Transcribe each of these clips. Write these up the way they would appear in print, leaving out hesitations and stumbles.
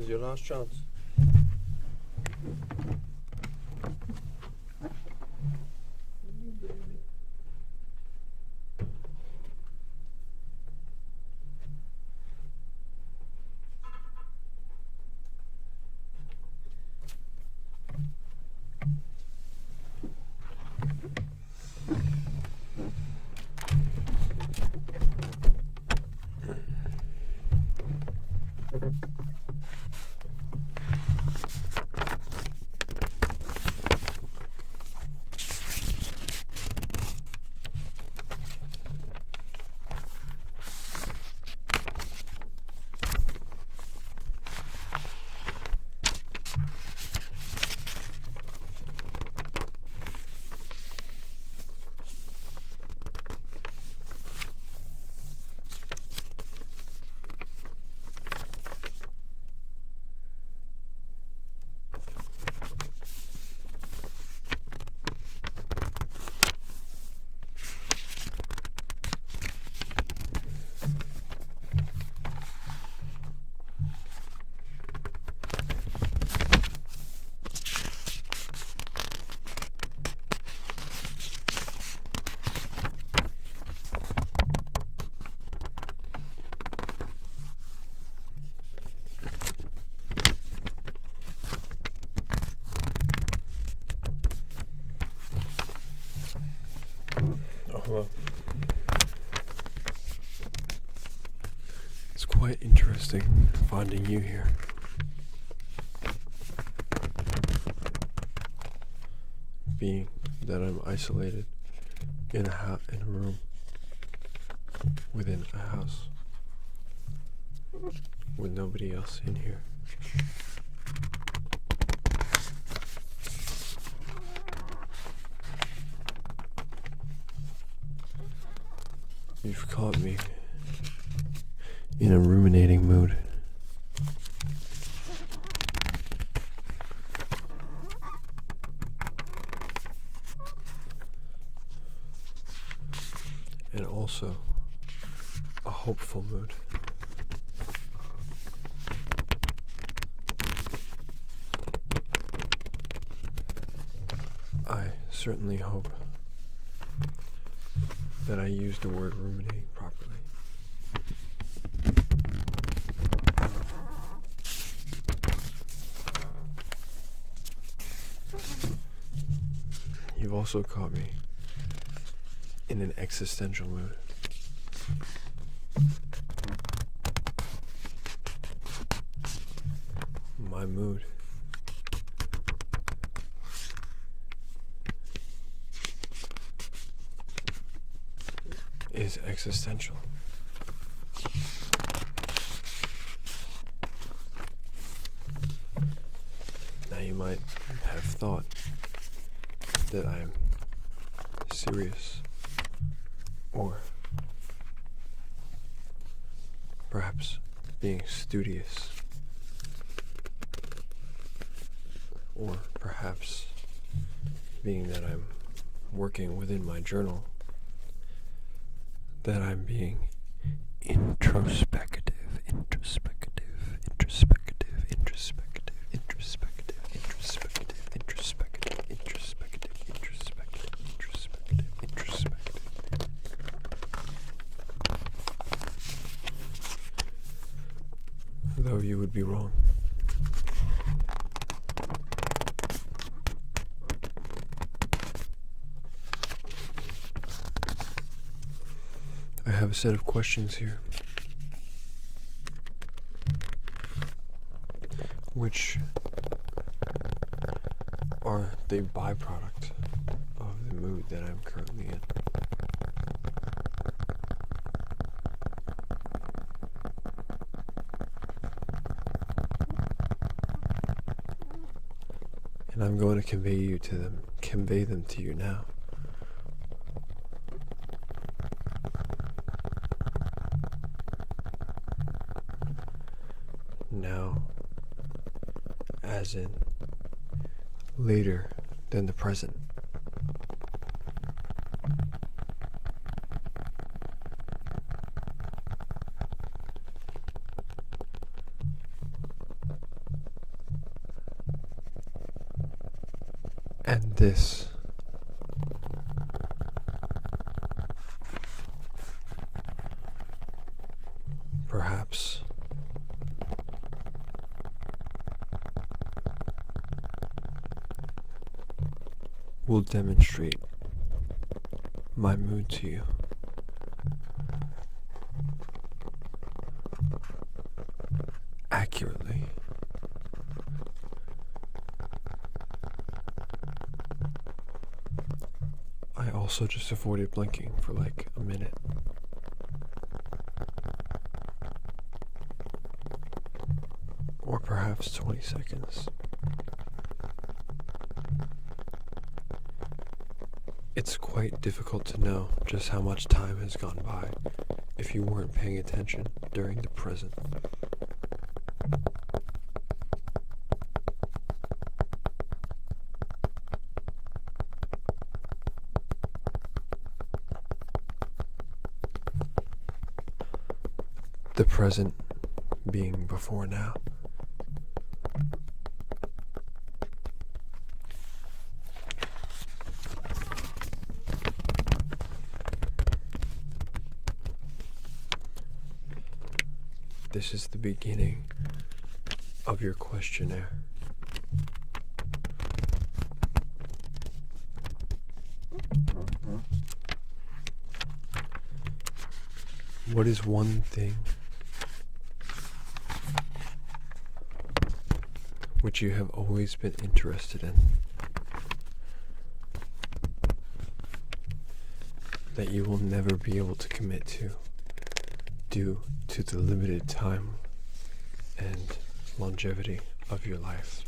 This is your last chance. Well, it's quite interesting finding you here. Being that I'm isolated in a room within a house with nobody else in here. You've caught me in a ruminating mood. And also a hopeful mood. I certainly hope that I used the word ruminating properly. You've also caught me in an existential mood. My mood is existential. Now you might have thought that I'm serious, or perhaps being studious, or perhaps being that I'm working within my journal, that I'm being introspective, introspective, introspective, introspective, introspective, introspective, introspective, introspective, introspective, introspective, introspective. Though you would be wrong. I have a set of questions here, which are the byproduct of the mood that I'm currently in. And I'm going to convey them to you now. Now, as in later than the present. And this perhaps will demonstrate my mood to you. Accurately. I also just avoided blinking for like a minute. Or perhaps 20 seconds. It's quite difficult to know just how much time has gone by if you weren't paying attention during the present. The present being before now. This is the beginning of your questionnaire. What is one thing which you have always been interested in that you will never be able to commit to due to the limited time and longevity of your life?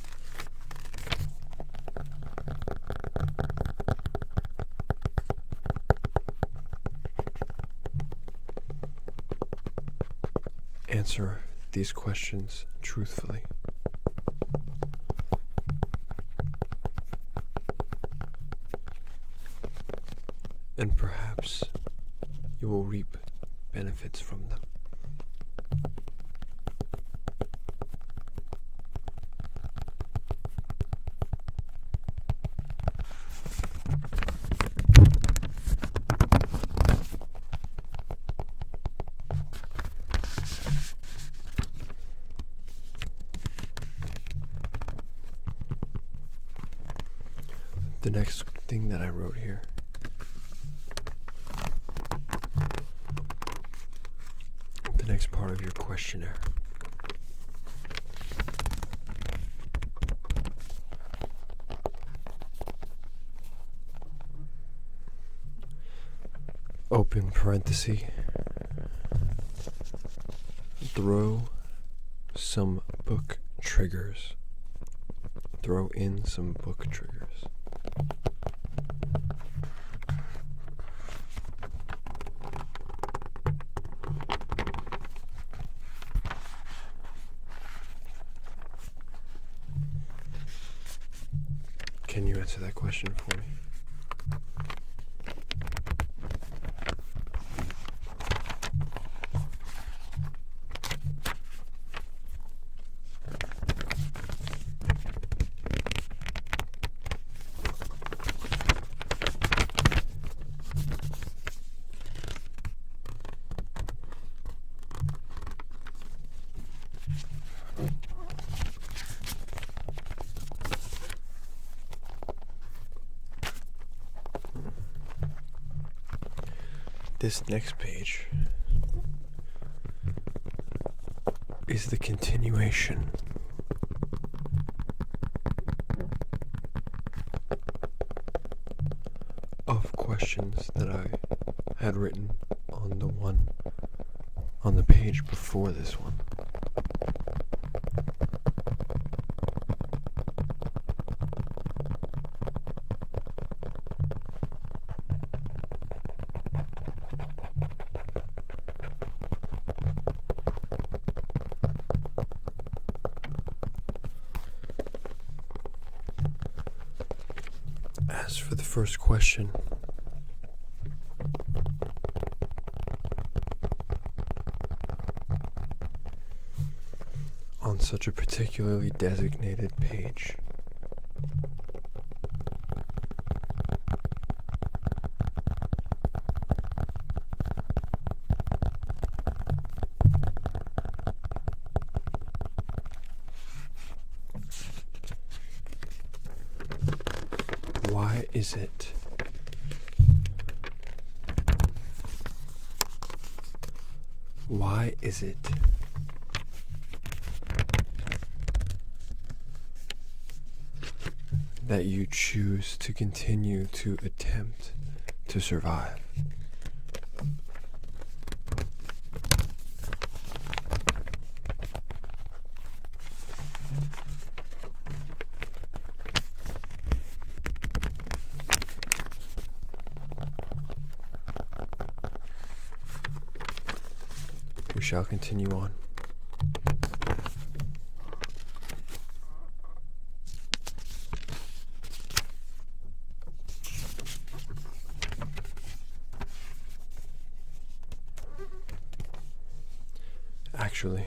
Answer these questions truthfully. And perhaps you will reap benefits from them. The next thing that I wrote here the next part of your questionnaire. Open parenthesis. Throw some book triggers. Throw in some book triggers. Can you answer that question for me? This next page is the continuation of questions that I had written on the page before this one. As for the first question, on such a particularly designated page, is it why is it that you choose to continue to attempt to survive? We shall continue on. Actually,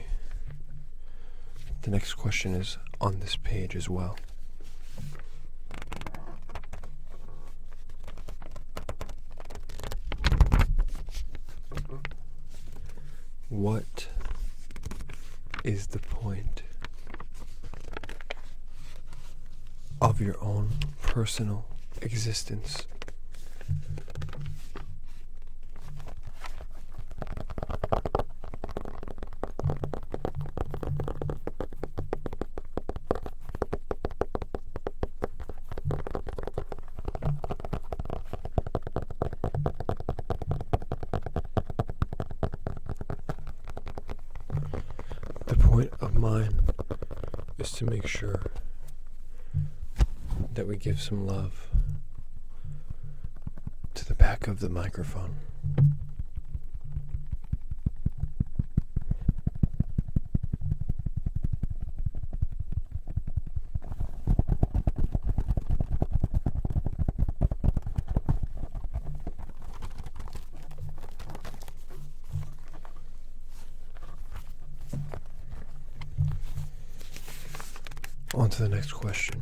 the next question is on this page as well. What is the point of your own personal existence? The point of mine is to make sure that we give some love to the back of the microphone. On to the next question.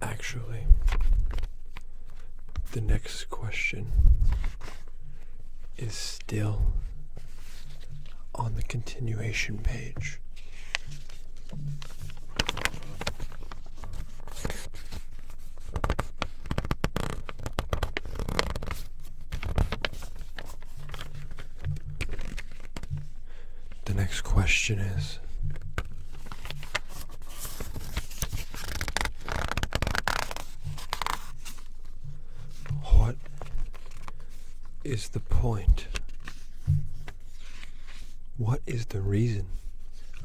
Actually, the next question is still on the continuation page. The next question is, what is the point? What is the reason,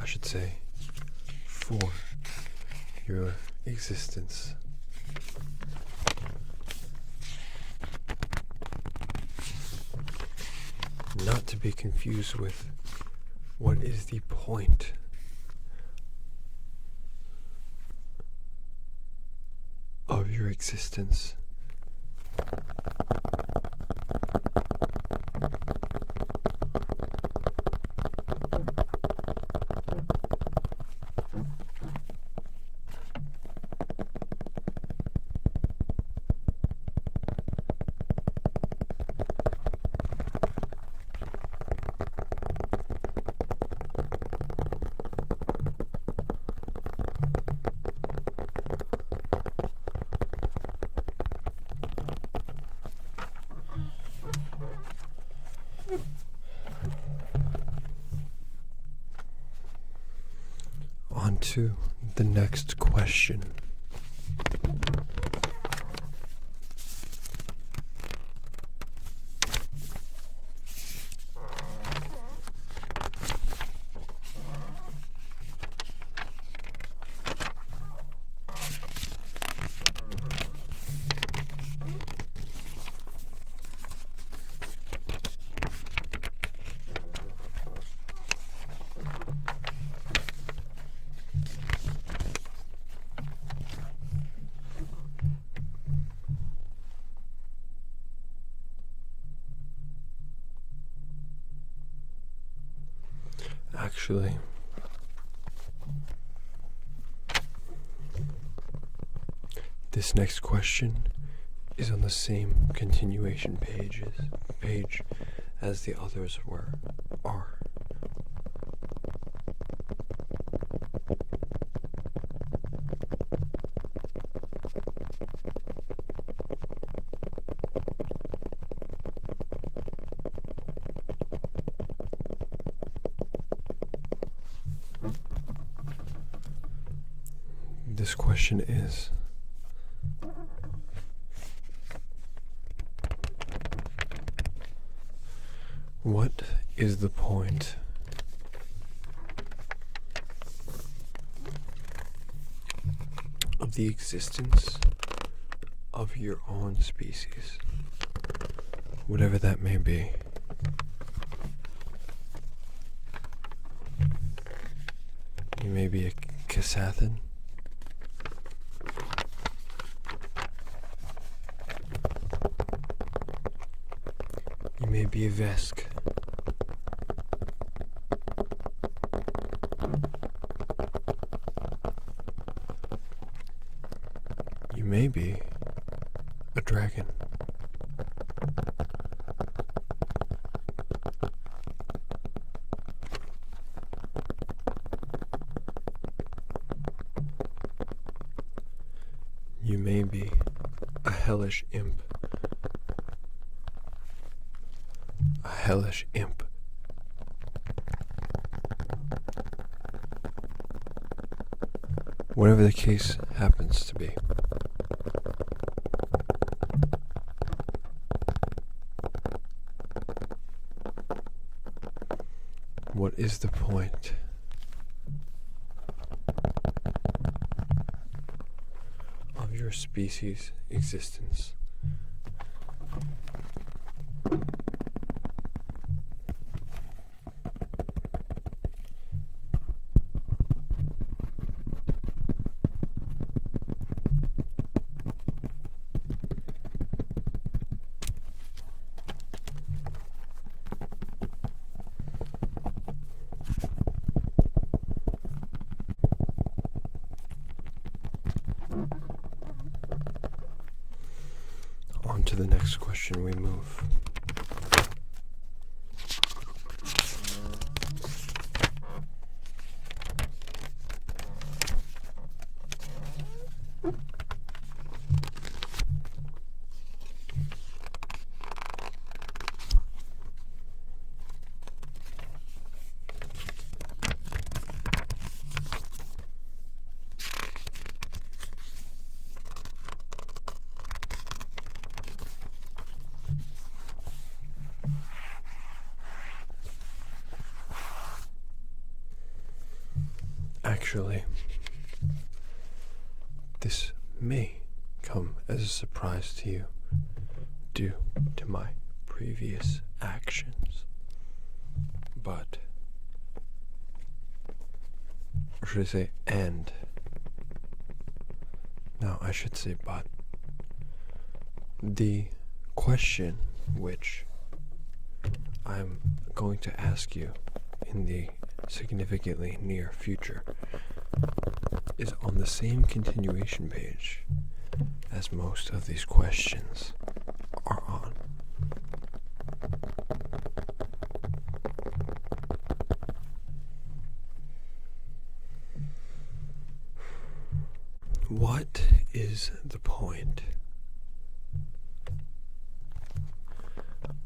I should say, for your existence? Not to be confused with what is the point of your existence. On to the next question. Actually, This next question is on the same continuation page as the others are. This question is, what is the point of the existence of your own species, whatever that may be? You may be a Casathan. You may be a Vesk. You may be a dragon. You may be a hellish imp. A hellish imp. Whatever the case happens to be. What is the point of your species' existence? On to the next question we move. Actually, this may come as a surprise to you due to my previous actions, but, or should I say and? No, I should say but. The question which I'm going to ask you in the significantly near future is on the same continuation page as most of these questions are on. What is the point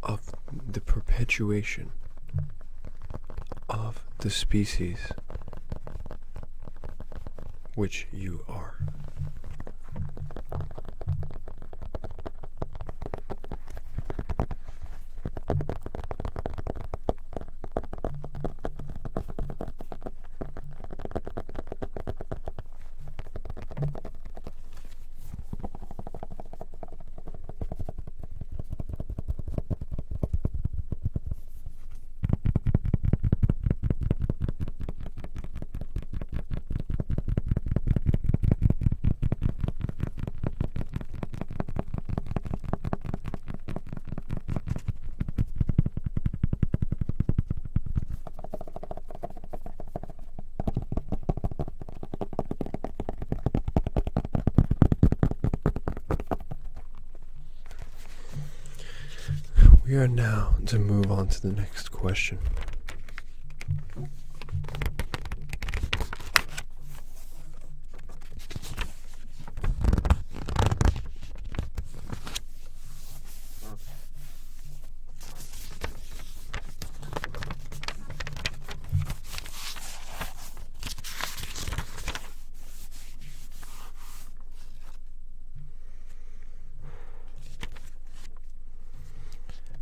of the perpetuation of the species which you are? We are now to move on to the next question.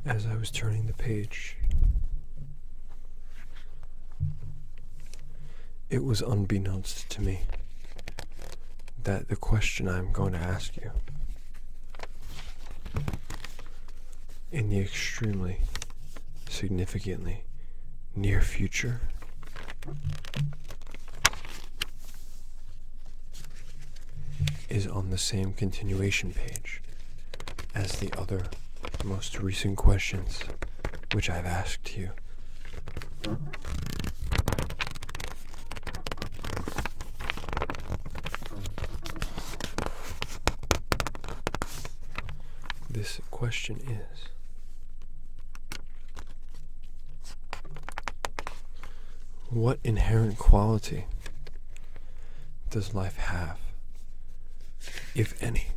As I was turning the page, it was unbeknownst to me that the question I'm going to ask you in the extremely significantly near future is on the same continuation page as the other most recent questions which I've asked you. This question is: what inherent quality does life have, if any?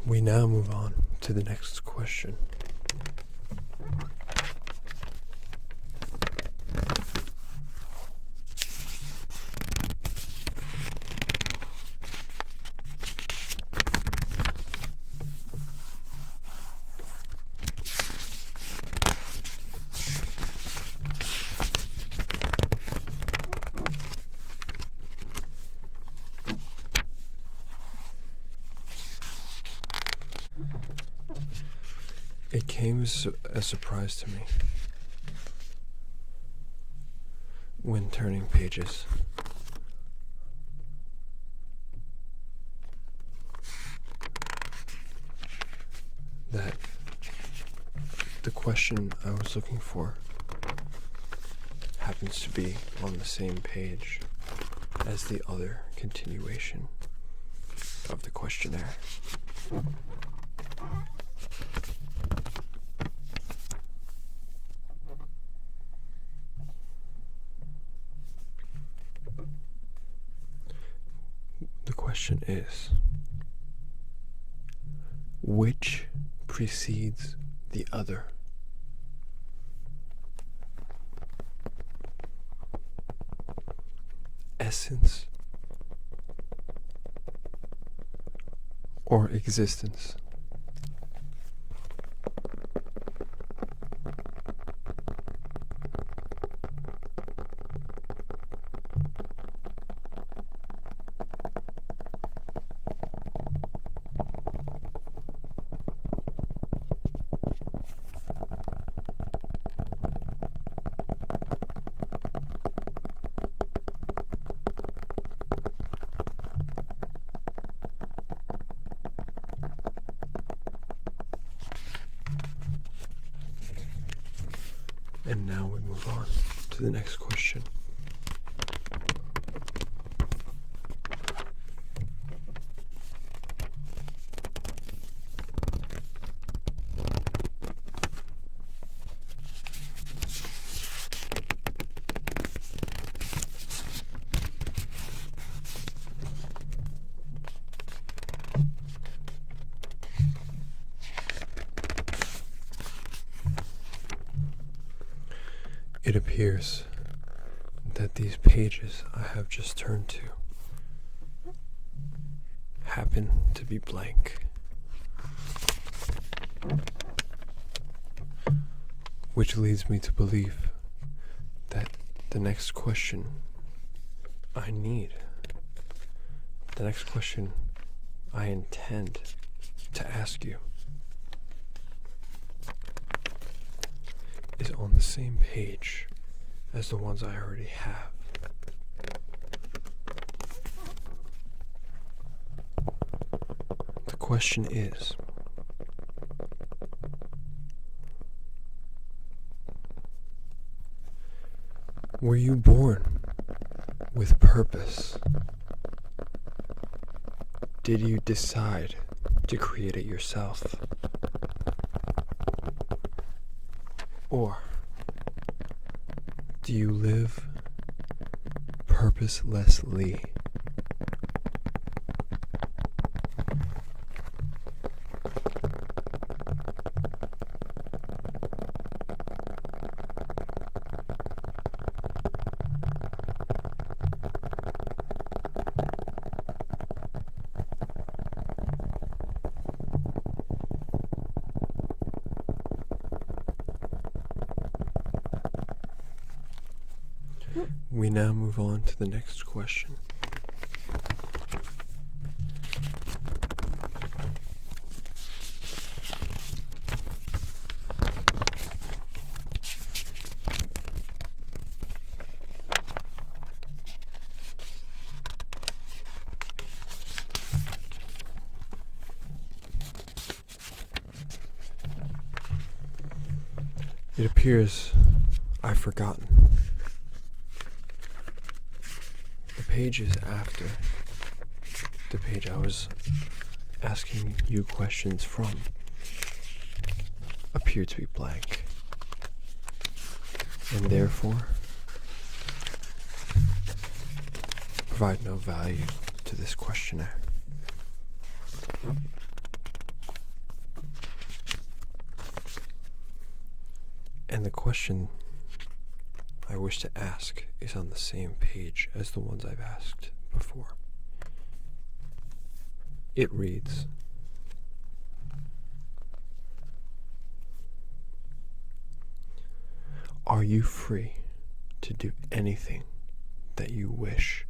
We now move on to the next question. It came as a surprise to me when turning pages that the question I was looking for happens to be on the same page as the other continuation of the questionnaire. The question is, which precedes the other? Essence or existence? And now we move on to the next question. It appears that these pages I have just turned to happen to be blank. Which leads me to believe that the next question I need, the next question I intend to ask you is on the same page as the ones I already have. The question is, were you born with purpose? Did you decide to create it yourself? Or do you live purposelessly? We now move on to the next question. It appears I've forgotten. The pages after the page I was asking you questions from appear to be blank, and therefore provide no value to this questionnaire. And the question I wish to ask is on the same page as the ones I've asked before. It reads, are you free to do anything that you wish?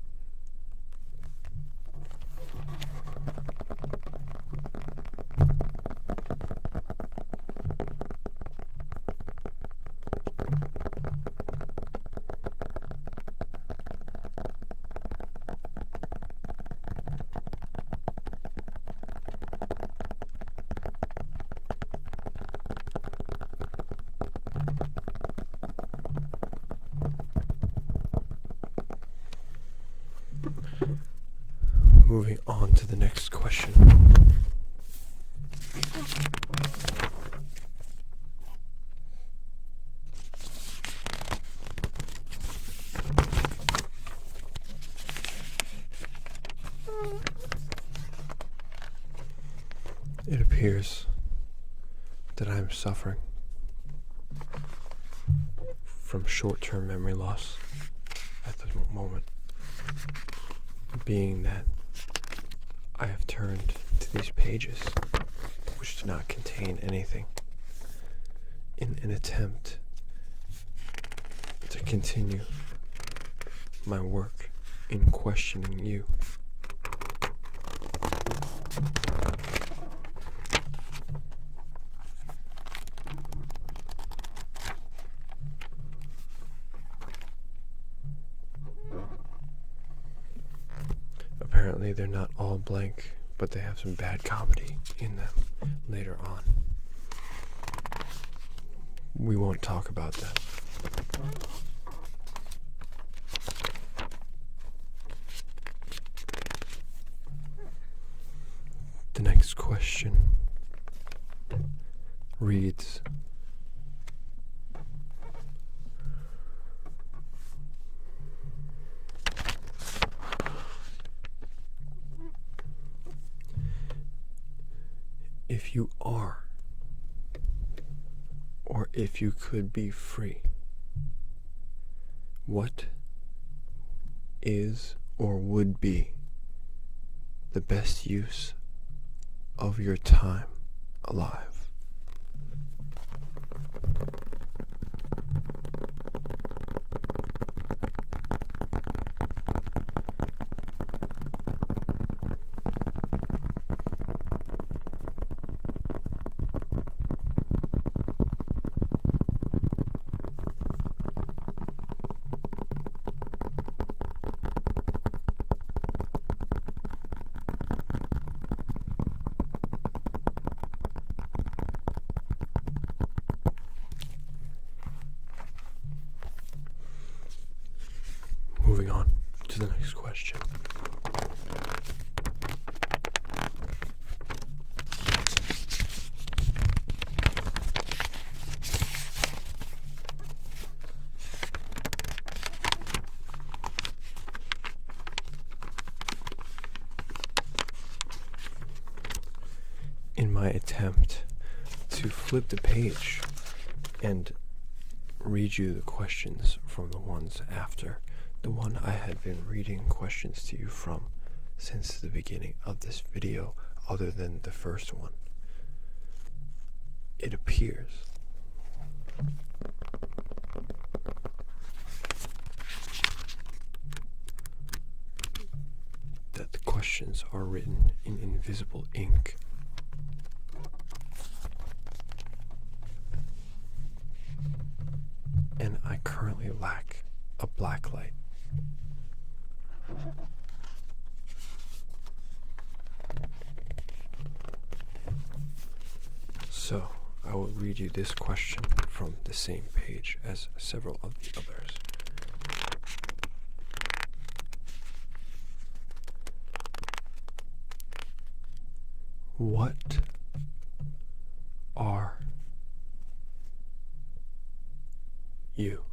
Moving on to the next question. It appears that I am suffering from short-term memory loss at the moment, being that I have turned to these pages, which do not contain anything, in an attempt to continue my work in questioning you. Apparently they're not all blank, but they have some bad comedy in them later on. We won't talk about that. The next question reads, if you are, or if you could be free, what is or would be the best use of your time alive? Moving on to the next question. In my attempt to flip the page and read you the questions from the ones after the one I had been reading questions to you from since the beginning of this video, other than the first one, it appears that the questions are written in invisible ink. And I currently lack a black light. So, I will read you this question from the same page as several of the others. What are you?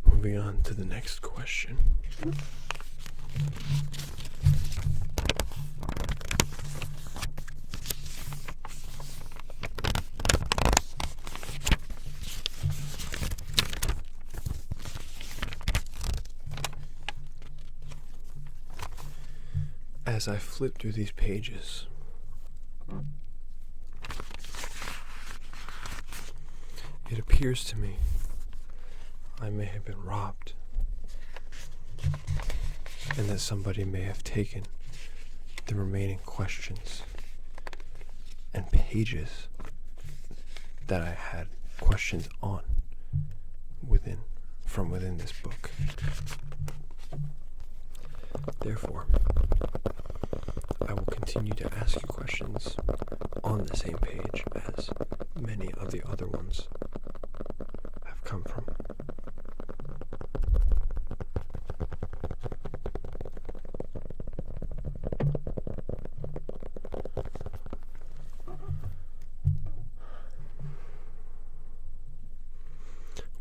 Moving on to the next question. As I flip through these pages, it appears to me I may have been robbed, and that somebody may have taken the remaining questions and pages that I had questions on from within this book. Therefore, I will continue to ask you questions on the same page as many of the other ones have come from.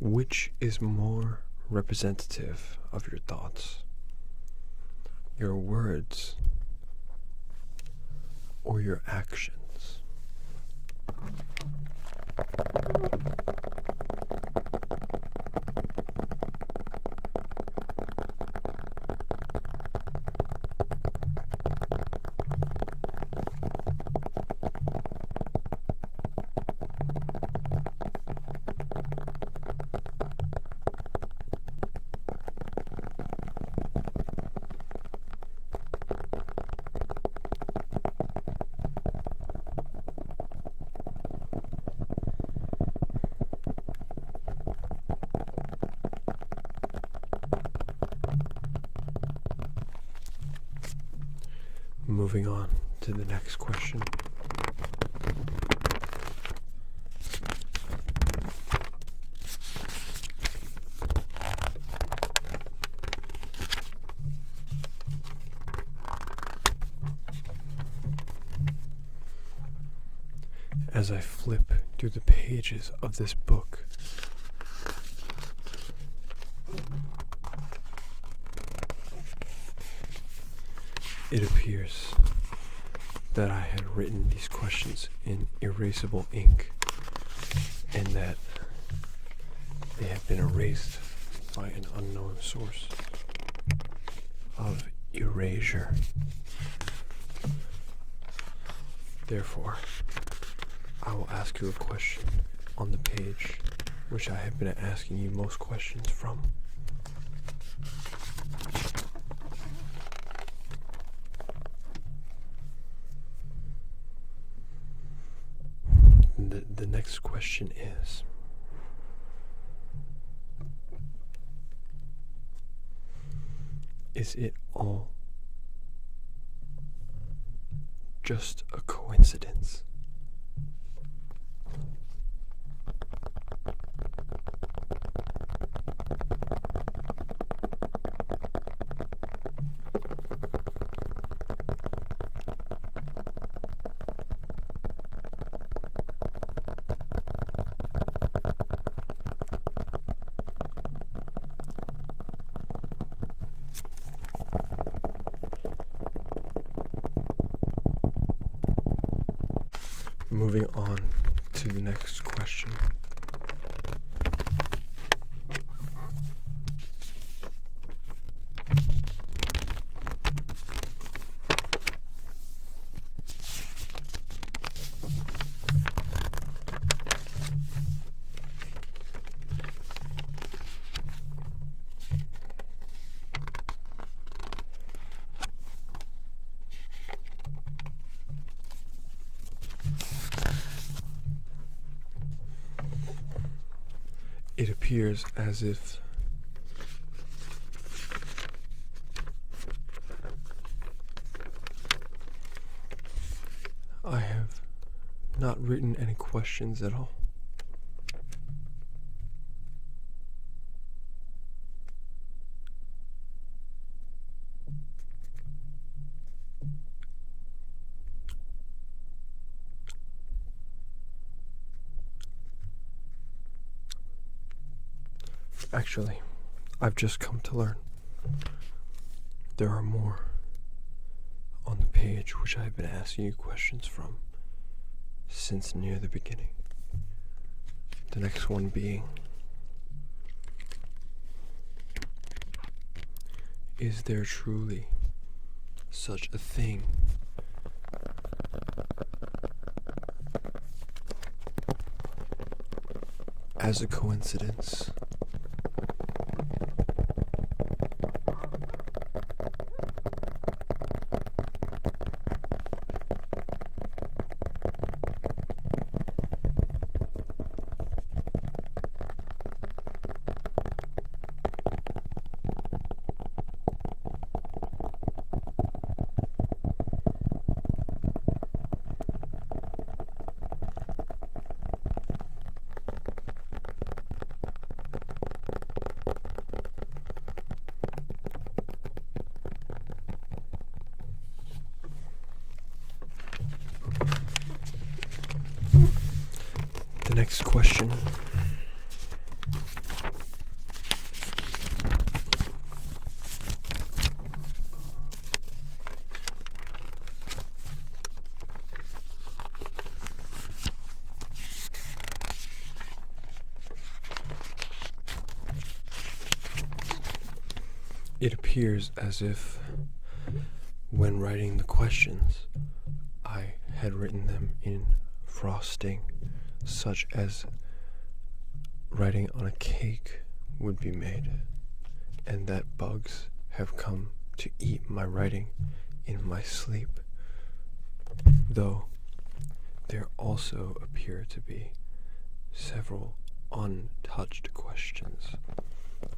Which is more representative of your thoughts? Your words or your actions? Moving on to the next question. as I flip through the pages of this book, it appears that I had written these questions in erasable ink and that they have been erased by an unknown source of erasure. Therefore, I will ask you a question on the page which I have been asking you most questions from. The next question is it all just a coincidence? Moving on to the next question. It appears as if I have not written any questions at all. Actually, I've just come to learn there are more on the page which I've been asking you questions from since near the beginning. The next one being, is there truly such a thing as a coincidence? The next question it appears as if when writing the questions I had written them in frosting, such as writing on a cake would be made, and that bugs have come to eat my writing in my sleep, though there also appear to be several untouched questions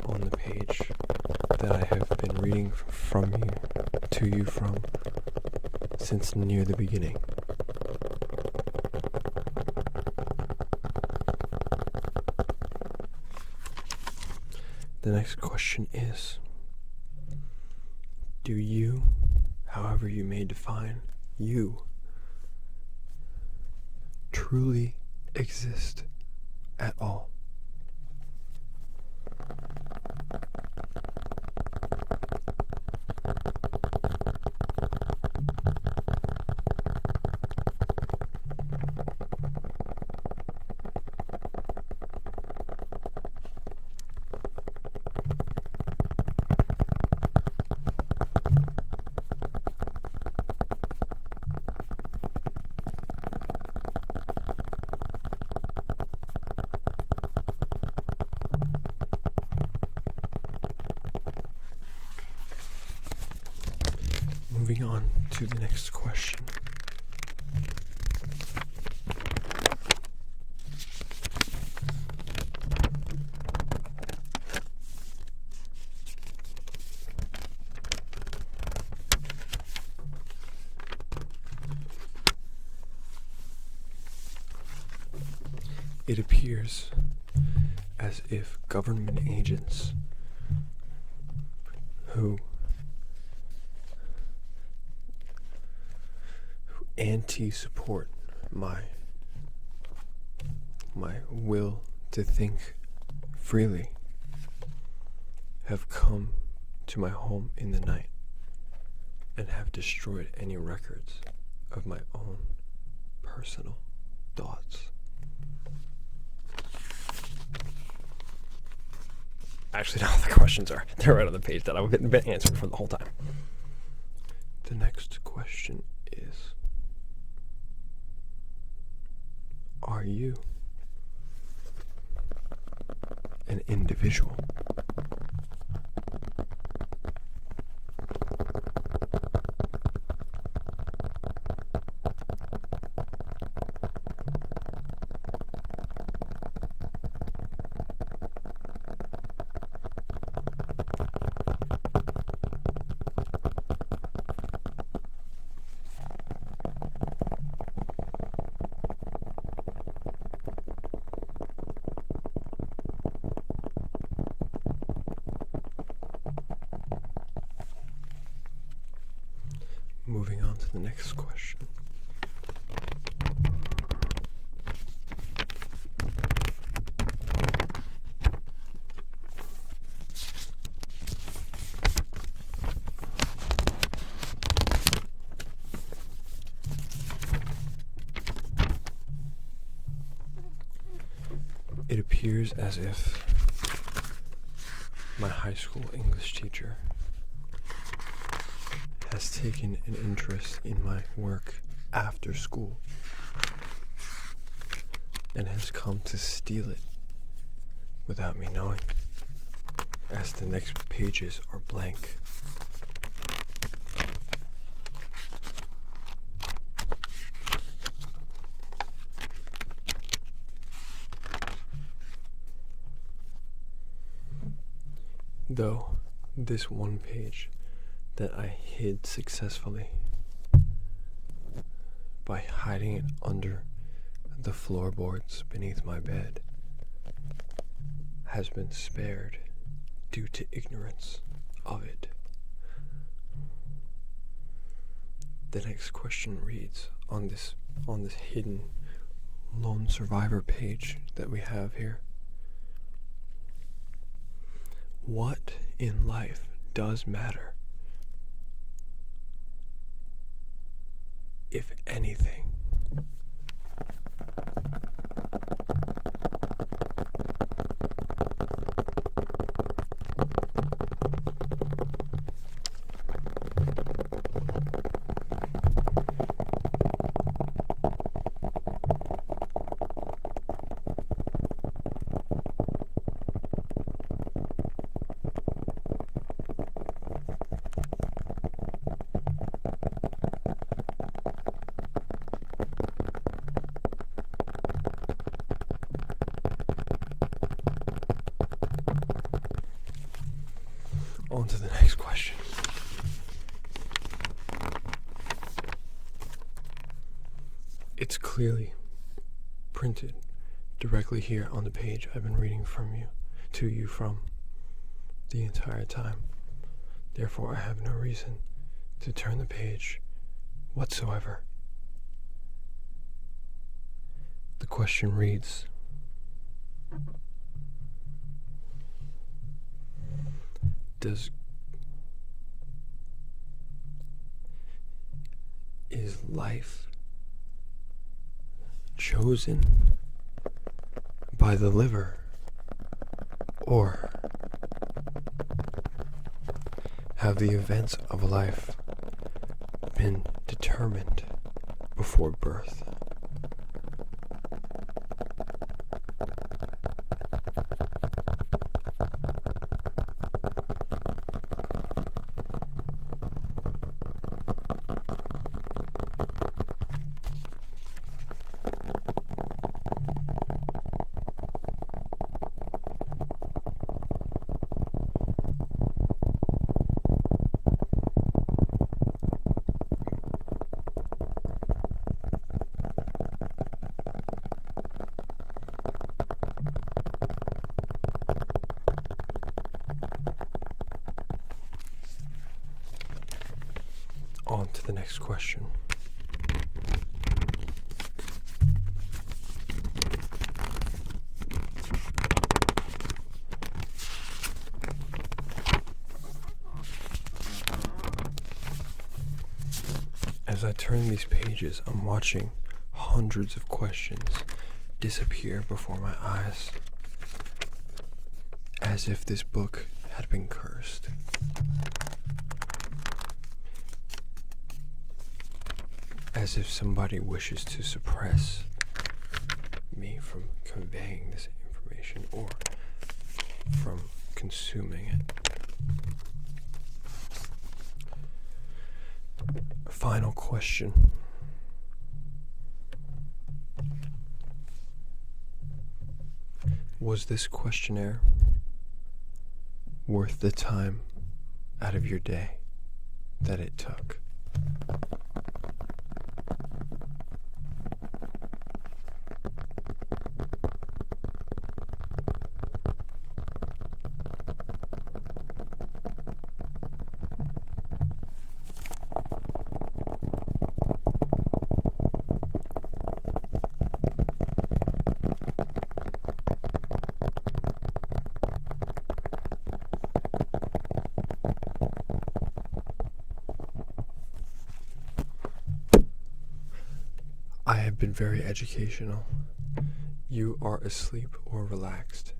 on the page that I have been reading from you to you from since near the beginning. The next question is, do you, however you may define you, truly exist at all. Moving on to the next question. It appears as if government agents who anti-support my will to think freely have come to my home in the night and have destroyed any records of my own personal thoughts. Actually, no, the questions they're right on the page that I've been answering for the whole time. The next question is, are you an individual? Moving on to the next question. It appears as if my high school English teacher has taken an interest in my work after school and has come to steal it without me knowing, as the next pages are blank. Though this one page that I hid successfully by hiding it under the floorboards beneath my bed has been spared due to ignorance of it. The next question reads on this hidden lone survivor page that we have here. What in life does matter? If anything. On to the next question. It's clearly printed directly here on the page I've been reading to you from the entire time. Therefore, I have no reason to turn the page whatsoever. The question reads, is life chosen by the liver, or have the events of life been determined before birth? On to the next question. As I turn these pages, I'm watching hundreds of questions disappear before my eyes, as if this book had been cursed. As if somebody wishes to suppress me from conveying this information or from consuming it. Final question. Was this questionnaire worth the time out of your day that it took? I have been very educational. You are asleep or relaxed.